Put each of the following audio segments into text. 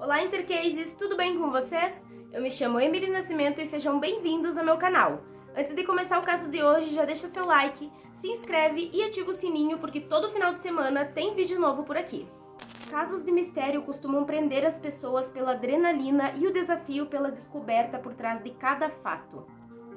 Olá, Intercases! Tudo bem com vocês? Eu me chamo Emily Nascimento e sejam bem-vindos ao meu canal. Antes de começar o caso de hoje, já deixa seu like, se inscreve e ativa o sininho porque todo final de semana tem vídeo novo por aqui. Casos de mistério costumam prender as pessoas pela adrenalina e o desafio pela descoberta por trás de cada fato.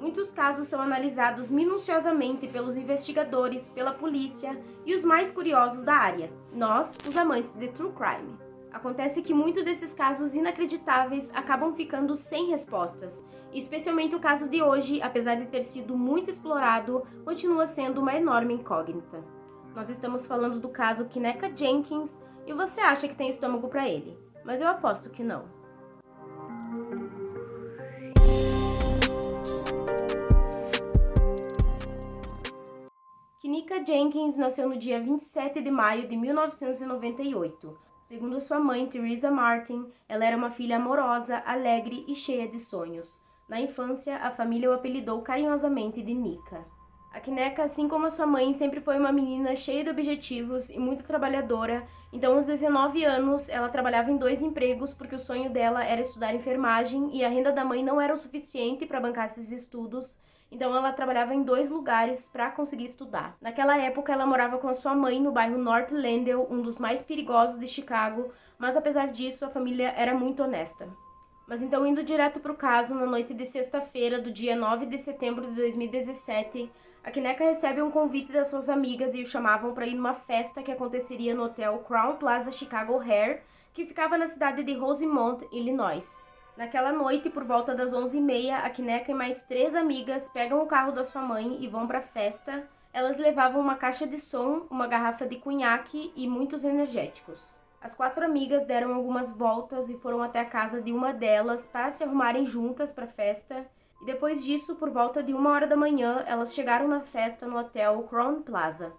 Muitos casos são analisados minuciosamente pelos investigadores, pela polícia e os mais curiosos da área, nós, os amantes de True Crime. Acontece que muitos desses casos inacreditáveis acabam ficando sem respostas, e especialmente o caso de hoje, apesar de ter sido muito explorado, continua sendo uma enorme incógnita. Nós estamos falando do caso Kenneka Jenkins, e você acha que tem estômago para ele, mas eu aposto que não. Kenneka Jenkins nasceu no dia 27 de maio de 1998. Segundo sua mãe, Teresa Martin, ela era uma filha amorosa, alegre e cheia de sonhos. Na infância, a família o apelidou carinhosamente de Nika. A Kenneka, assim como a sua mãe, sempre foi uma menina cheia de objetivos e muito trabalhadora, então aos 19 anos ela trabalhava em 2 empregos porque o sonho dela era estudar enfermagem e a renda da mãe não era o suficiente para bancar esses estudos, então ela trabalhava em 2 lugares para conseguir estudar. Naquela época ela morava com a sua mãe no bairro North Lendale, um dos mais perigosos de Chicago, mas apesar disso a família era muito honesta. Mas então, indo direto para o caso, na noite de sexta-feira do dia 9 de setembro de 2017, a Kenneka recebe um convite das suas amigas e o chamavam para ir numa festa que aconteceria no hotel Crown Plaza Chicago O'Hare, que ficava na cidade de Rosemont, Illinois. Naquela noite, por volta das 11h30, a Kenneka e mais 3 amigas pegam o carro da sua mãe e vão para a festa. Elas levavam uma caixa de som, uma garrafa de cunhaque e muitos energéticos. As 4 amigas deram algumas voltas e foram até a casa de uma delas para se arrumarem juntas para a festa. E depois disso, por volta de 1h da manhã, elas chegaram na festa no hotel Crown Plaza.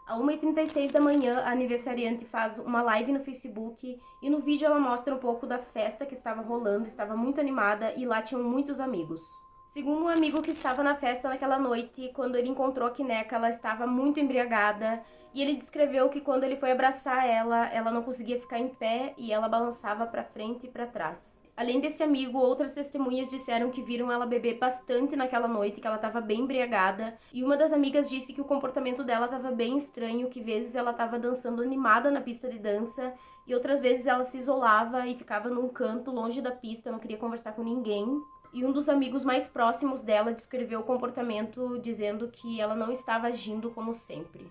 À 1h36 da manhã, a aniversariante faz uma live no Facebook e no vídeo ela mostra um pouco da festa que estava rolando, estava muito animada e lá tinham muitos amigos. Segundo um amigo que estava na festa naquela noite, quando ele encontrou a Kenneka, ela estava muito embriagada e ele descreveu que quando ele foi abraçar ela não conseguia ficar em pé e ela balançava para frente e para trás. Além desse amigo, outras testemunhas disseram que viram ela beber bastante naquela noite, que ela estava bem embriagada, e uma das amigas disse que o comportamento dela estava bem estranho, que vezes ela estava dançando animada na pista de dança e outras vezes ela se isolava e ficava num canto longe da pista, não queria conversar com ninguém. E um dos amigos mais próximos dela descreveu o comportamento dizendo que ela não estava agindo como sempre.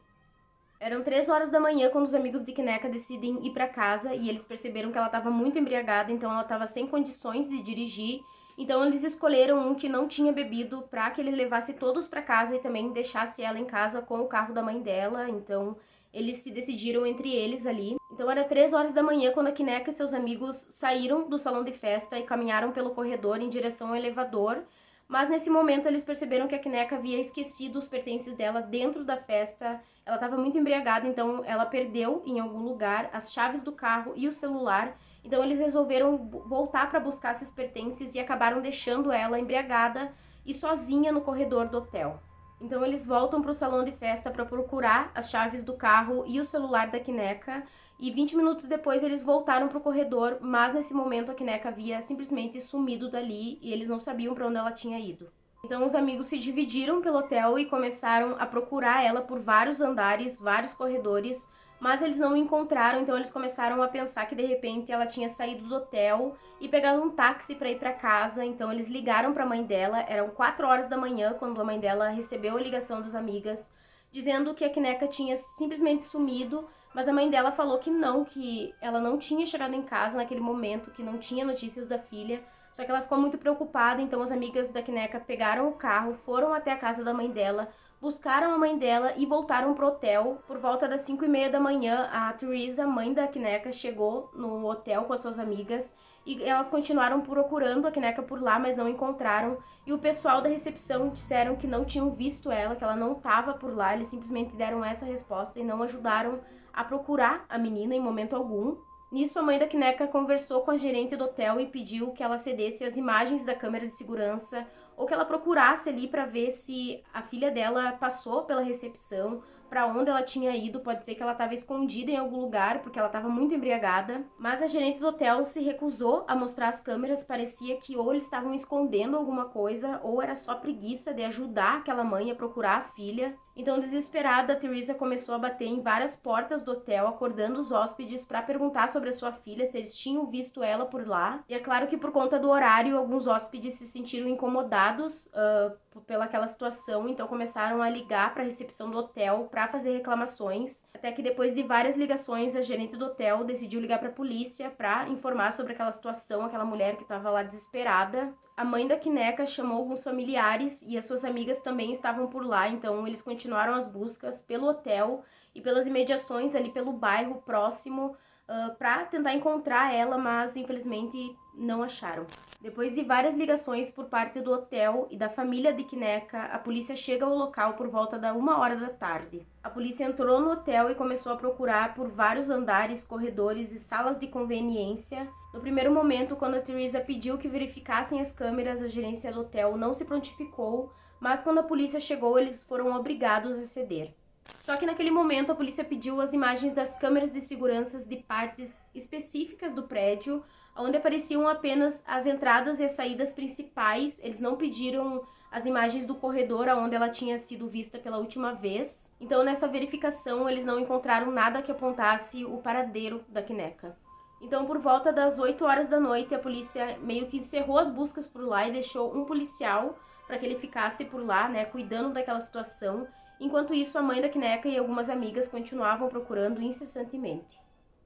Eram 3h da manhã quando os amigos de Kenneka decidem ir para casa e eles perceberam que ela estava muito embriagada, então ela estava sem condições de dirigir. Então eles escolheram um que não tinha bebido para que ele levasse todos para casa e também deixasse ela em casa com o carro da mãe dela. Então eles se decidiram entre eles ali. Então era 3h da manhã quando a Kenneka e seus amigos saíram do salão de festa e caminharam pelo corredor em direção ao elevador. Mas nesse momento eles perceberam que a Kenneka havia esquecido os pertences dela dentro da festa. Ela estava muito embriagada, então ela perdeu em algum lugar as chaves do carro e o celular. Então eles resolveram voltar para buscar esses pertences e acabaram deixando ela embriagada e sozinha no corredor do hotel. Então eles voltam para o salão de festa para procurar as chaves do carro e o celular da Kenneka. E 20 minutos depois eles voltaram para o corredor, mas nesse momento a Kenneka havia simplesmente sumido dali e eles não sabiam para onde ela tinha ido. Então os amigos se dividiram pelo hotel e começaram a procurar ela por vários andares, vários corredores, mas eles não a encontraram, então eles começaram a pensar que de repente ela tinha saído do hotel e pegado um táxi para ir para casa. Então eles ligaram para a mãe dela, eram 4h da manhã quando a mãe dela recebeu a ligação das amigas, dizendo que a Kenneka tinha simplesmente sumido, mas a mãe dela falou que ela não tinha chegado em casa naquele momento, que não tinha notícias da filha. Só que ela ficou muito preocupada, então as amigas da Kenneka pegaram o carro, foram até a casa da mãe dela, buscaram a mãe dela e voltaram pro hotel. Por volta das 5h30 da manhã, a Teresa, mãe da Kenneka, chegou no hotel com as suas amigas e elas continuaram procurando a Kenneka por lá, mas não encontraram. E o pessoal da recepção disseram que não tinham visto ela, que ela não estava por lá. Eles simplesmente deram essa resposta e não ajudaram a procurar a menina em momento algum. Nisso, a mãe da Kenneka conversou com a gerente do hotel e pediu que ela cedesse as imagens da câmera de segurança ou que ela procurasse ali para ver se a filha dela passou pela recepção, para onde ela tinha ido, pode ser que ela estava escondida em algum lugar, porque ela estava muito embriagada, mas a gerente do hotel se recusou a mostrar as câmeras, parecia que ou eles estavam escondendo alguma coisa, ou era só preguiça de ajudar aquela mãe a procurar a filha. Então, desesperada, a Teresa começou a bater em várias portas do hotel, acordando os hóspedes para perguntar sobre a sua filha, se eles tinham visto ela por lá. E é claro que por conta do horário, alguns hóspedes se sentiram incomodados pelaquela situação, então começaram a ligar para a recepção do hotel para fazer reclamações, até que depois de várias ligações, a gerente do hotel decidiu ligar para a polícia para informar sobre aquela situação, aquela mulher que estava lá desesperada. A mãe da Kineka chamou alguns familiares e as suas amigas também estavam por lá, então eles continuaram as buscas pelo hotel e pelas imediações ali pelo bairro próximo para tentar encontrar ela, mas infelizmente não acharam. Depois de várias ligações por parte do hotel e da família de Kineka, a polícia chega ao local por volta da 1h da tarde. A polícia entrou no hotel e começou a procurar por vários andares, corredores e salas de conveniência. No primeiro momento, quando a Teresa pediu que verificassem as câmeras, a gerência do hotel não se prontificou, mas quando a polícia chegou, eles foram obrigados a ceder. Só que naquele momento a polícia pediu as imagens das câmeras de segurança de partes específicas do prédio, onde apareciam apenas as entradas e as saídas principais. Eles não pediram as imagens do corredor onde ela tinha sido vista pela última vez. Então nessa verificação eles não encontraram nada que apontasse o paradeiro da Kineka. Então por volta das 8h da noite a polícia meio que encerrou as buscas por lá e deixou um policial para que ele ficasse por lá, né, cuidando daquela situação. Enquanto isso, a mãe da Kineka e algumas amigas continuavam procurando incessantemente.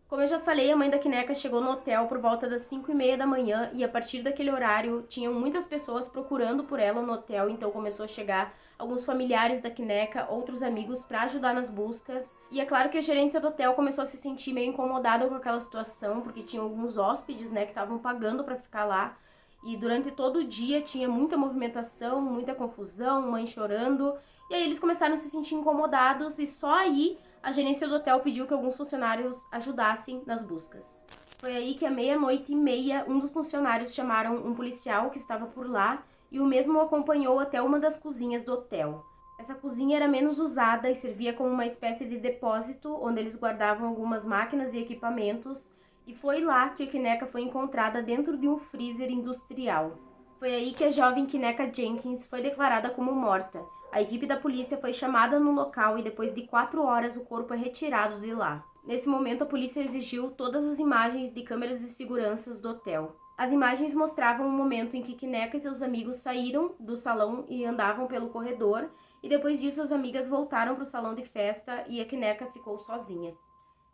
Como eu já falei, a mãe da Kineka chegou no hotel por volta das 5h30 da manhã e a partir daquele horário tinham muitas pessoas procurando por ela no hotel, então começou a chegar alguns familiares da Kineka, outros amigos para ajudar nas buscas. E é claro que a gerência do hotel começou a se sentir meio incomodada com aquela situação, porque tinha alguns hóspedes, né, que estavam pagando para ficar lá. E durante todo o dia tinha muita movimentação, muita confusão, mãe chorando. E aí eles começaram a se sentir incomodados e só aí a gerência do hotel pediu que alguns funcionários ajudassem nas buscas. Foi aí que à 00:30 um dos funcionários chamaram um policial que estava por lá e o mesmo o acompanhou até uma das cozinhas do hotel. Essa cozinha era menos usada e servia como uma espécie de depósito onde eles guardavam algumas máquinas e equipamentos, e foi lá que a Kineka foi encontrada dentro de um freezer industrial. Foi aí que a jovem Kineka Jenkins foi declarada como morta. A equipe da polícia foi chamada no local e depois de 4 horas o corpo é retirado de lá. Nesse momento a polícia exigiu todas as imagens de câmeras de segurança do hotel. As imagens mostravam o momento em que Kineka e seus amigos saíram do salão e andavam pelo corredor, e depois disso as amigas voltaram para o salão de festa e a Kineka ficou sozinha.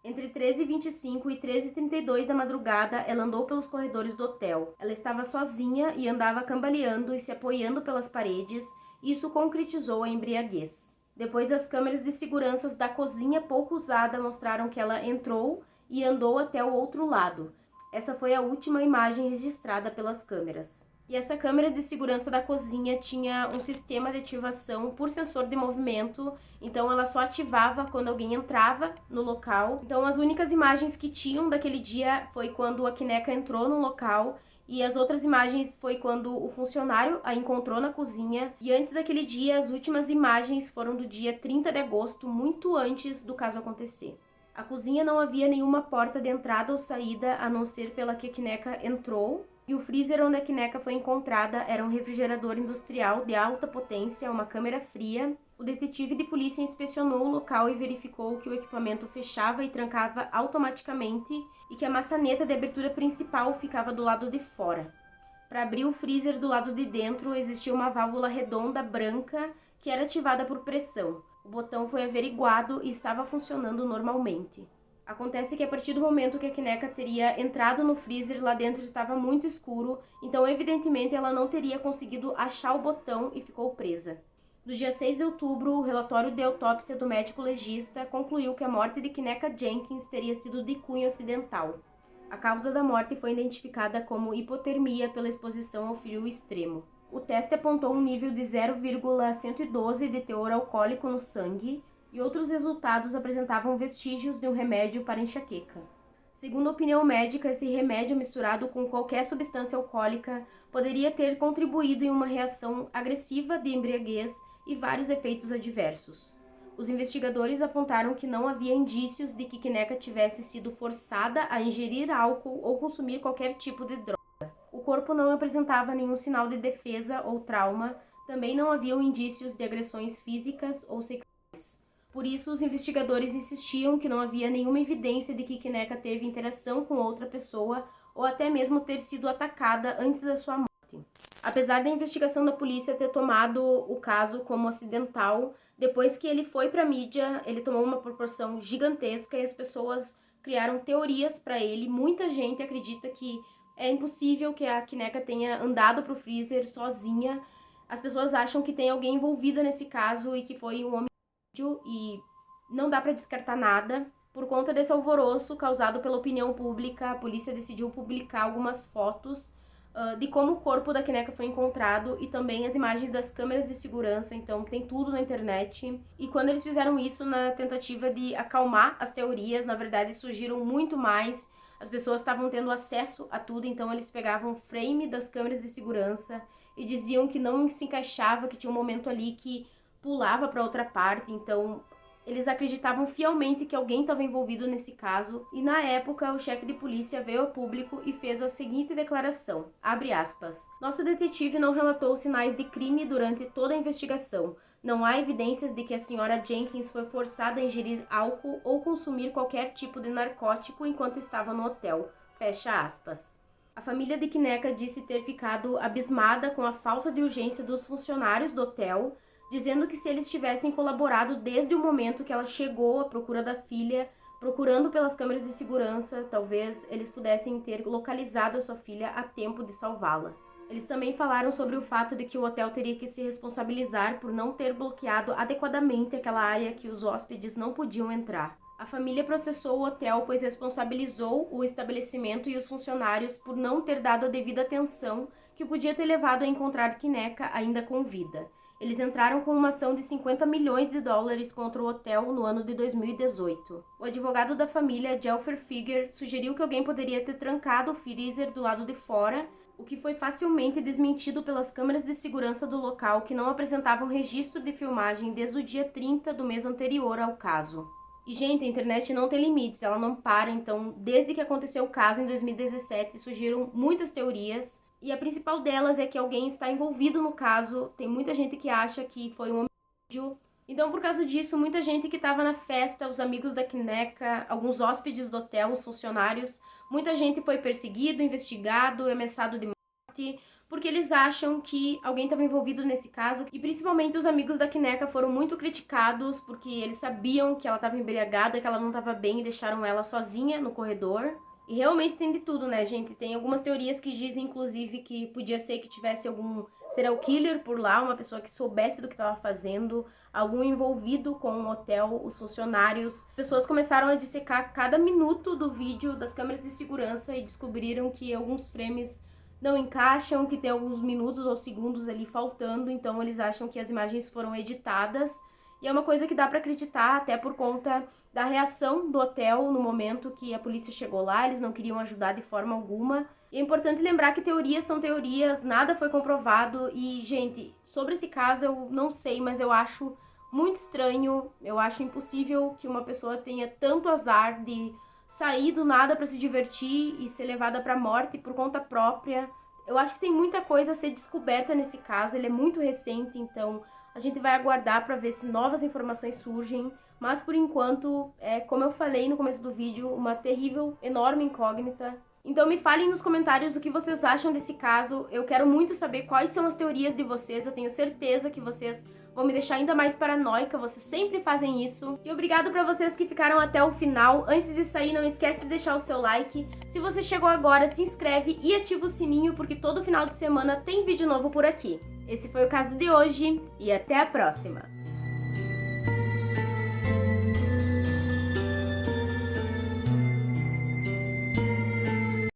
Entre 13h25 e 13h32 da madrugada, ela andou pelos corredores do hotel. Ela estava sozinha e andava cambaleando e se apoiando pelas paredes, e isso concretizou a embriaguez. Depois, as câmeras de segurança da cozinha pouco usada mostraram que ela entrou e andou até o outro lado. Essa foi a última imagem registrada pelas câmeras. E essa câmera de segurança da cozinha tinha um sistema de ativação por sensor de movimento, então ela só ativava quando alguém entrava no local. Então as únicas imagens que tinham daquele dia foi quando a Kineka entrou no local, e as outras imagens foi quando o funcionário a encontrou na cozinha. E antes daquele dia, as últimas imagens foram do dia 30 de agosto, muito antes do caso acontecer. A cozinha não havia nenhuma porta de entrada ou saída, a não ser pela que a Kineka entrou. E o freezer onde a Kineka foi encontrada era um refrigerador industrial de alta potência, uma câmera fria. O detetive de polícia inspecionou o local e verificou que o equipamento fechava e trancava automaticamente e que a maçaneta de abertura principal ficava do lado de fora. Para abrir o freezer do lado de dentro existia uma válvula redonda branca que era ativada por pressão. O botão foi averiguado e estava funcionando normalmente. Acontece que a partir do momento que a Kineka teria entrado no freezer, lá dentro estava muito escuro, então evidentemente ela não teria conseguido achar o botão e ficou presa. No dia 6 de outubro, o relatório de autópsia do médico legista concluiu que a morte de Kineka Jenkins teria sido de cunho acidental. A causa da morte foi identificada como hipotermia pela exposição ao frio extremo. O teste apontou um nível de 0,112 de teor alcoólico no sangue, e outros resultados apresentavam vestígios de um remédio para enxaqueca. Segundo a opinião médica, esse remédio misturado com qualquer substância alcoólica poderia ter contribuído em uma reação agressiva de embriaguez e vários efeitos adversos. Os investigadores apontaram que não havia indícios de que Kineka tivesse sido forçada a ingerir álcool ou consumir qualquer tipo de droga. O corpo não apresentava nenhum sinal de defesa ou trauma, também não haviam indícios de agressões físicas ou sexuais. Por isso, os investigadores insistiam que não havia nenhuma evidência de que Kineka teve interação com outra pessoa ou até mesmo ter sido atacada antes da sua morte. Apesar da investigação da polícia ter tomado o caso como acidental, depois que ele foi para a mídia, ele tomou uma proporção gigantesca e as pessoas criaram teorias para ele. Muita gente acredita que é impossível que a Kineka tenha andado para o freezer sozinha. As pessoas acham que tem alguém envolvida nesse caso e que foi um homicídio e não dá para descartar nada. Por conta desse alvoroço causado pela opinião pública, a polícia decidiu publicar algumas fotos de como o corpo da Kineka foi encontrado e também as imagens das câmeras de segurança, então tem tudo na internet. E quando eles fizeram isso na tentativa de acalmar as teorias, na verdade surgiram muito mais. As pessoas estavam tendo acesso a tudo, então eles pegavam o frame das câmeras de segurança e diziam que não se encaixava, que tinha um momento ali que pulava para outra parte, então eles acreditavam fielmente que alguém estava envolvido nesse caso e, na época, o chefe de polícia veio ao público e fez a seguinte declaração, abre aspas, nosso detetive não relatou sinais de crime durante toda a investigação. Não há evidências de que a senhora Jenkins foi forçada a ingerir álcool ou consumir qualquer tipo de narcótico enquanto estava no hotel. Fecha aspas. A família de Kineka disse ter ficado abismada com a falta de urgência dos funcionários do hotel, dizendo que se eles tivessem colaborado desde o momento que ela chegou à procura da filha, procurando pelas câmeras de segurança, talvez eles pudessem ter localizado a sua filha a tempo de salvá-la. Eles também falaram sobre o fato de que o hotel teria que se responsabilizar por não ter bloqueado adequadamente aquela área que os hóspedes não podiam entrar. A família processou o hotel, pois responsabilizou o estabelecimento e os funcionários por não ter dado a devida atenção que podia ter levado a encontrar Kineka ainda com vida. Eles entraram com uma ação de 50 milhões de dólares contra o hotel no ano de 2018. O advogado da família, Jelfer Figger, sugeriu que alguém poderia ter trancado o freezer do lado de fora, o que foi facilmente desmentido pelas câmeras de segurança do local que não apresentavam registro de filmagem desde o dia 30 do mês anterior ao caso. E, gente, a internet não tem limites, ela não para, então, desde que aconteceu o caso em 2017, surgiram muitas teorias. E a principal delas é que alguém está envolvido no caso. Tem muita gente que acha que foi um homicídio. Então, por causa disso, muita gente que estava na festa, os amigos da Kineka, alguns hóspedes do hotel, os funcionários, muita gente foi perseguido, investigado, ameaçado de morte, porque eles acham que alguém estava envolvido nesse caso. E principalmente os amigos da Kineka foram muito criticados, porque eles sabiam que ela estava embriagada, que ela não estava bem e deixaram ela sozinha no corredor. E realmente tem de tudo, né, gente? Tem algumas teorias que dizem, inclusive, que podia ser que tivesse algum serial killer por lá, uma pessoa que soubesse do que estava fazendo, algum envolvido com o hotel, os funcionários. As pessoas começaram a dissecar cada minuto do vídeo das câmeras de segurança e descobriram que alguns frames não encaixam, que tem alguns minutos ou segundos ali faltando, então eles acham que as imagens foram editadas. E é uma coisa que dá para acreditar, até por conta da reação do hotel no momento que a polícia chegou lá, eles não queriam ajudar de forma alguma. E é importante lembrar que teorias são teorias, nada foi comprovado. E, gente, sobre esse caso eu não sei, mas eu acho muito estranho, eu acho impossível que uma pessoa tenha tanto azar de sair do nada para se divertir e ser levada para a morte por conta própria. Eu acho que tem muita coisa a ser descoberta nesse caso, ele é muito recente, então a gente vai aguardar para ver se novas informações surgem, mas por enquanto, como eu falei no começo do vídeo, uma terrível, enorme incógnita. Então me falem nos comentários o que vocês acham desse caso, eu quero muito saber quais são as teorias de vocês, eu tenho certeza que vocês vão me deixar ainda mais paranoica, vocês sempre fazem isso. E obrigado pra vocês que ficaram até o final. Antes de sair, não esquece de deixar o seu like. Se você chegou agora, se inscreve e ativa o sininho, porque todo final de semana tem vídeo novo por aqui. Esse foi o caso de hoje e até a próxima!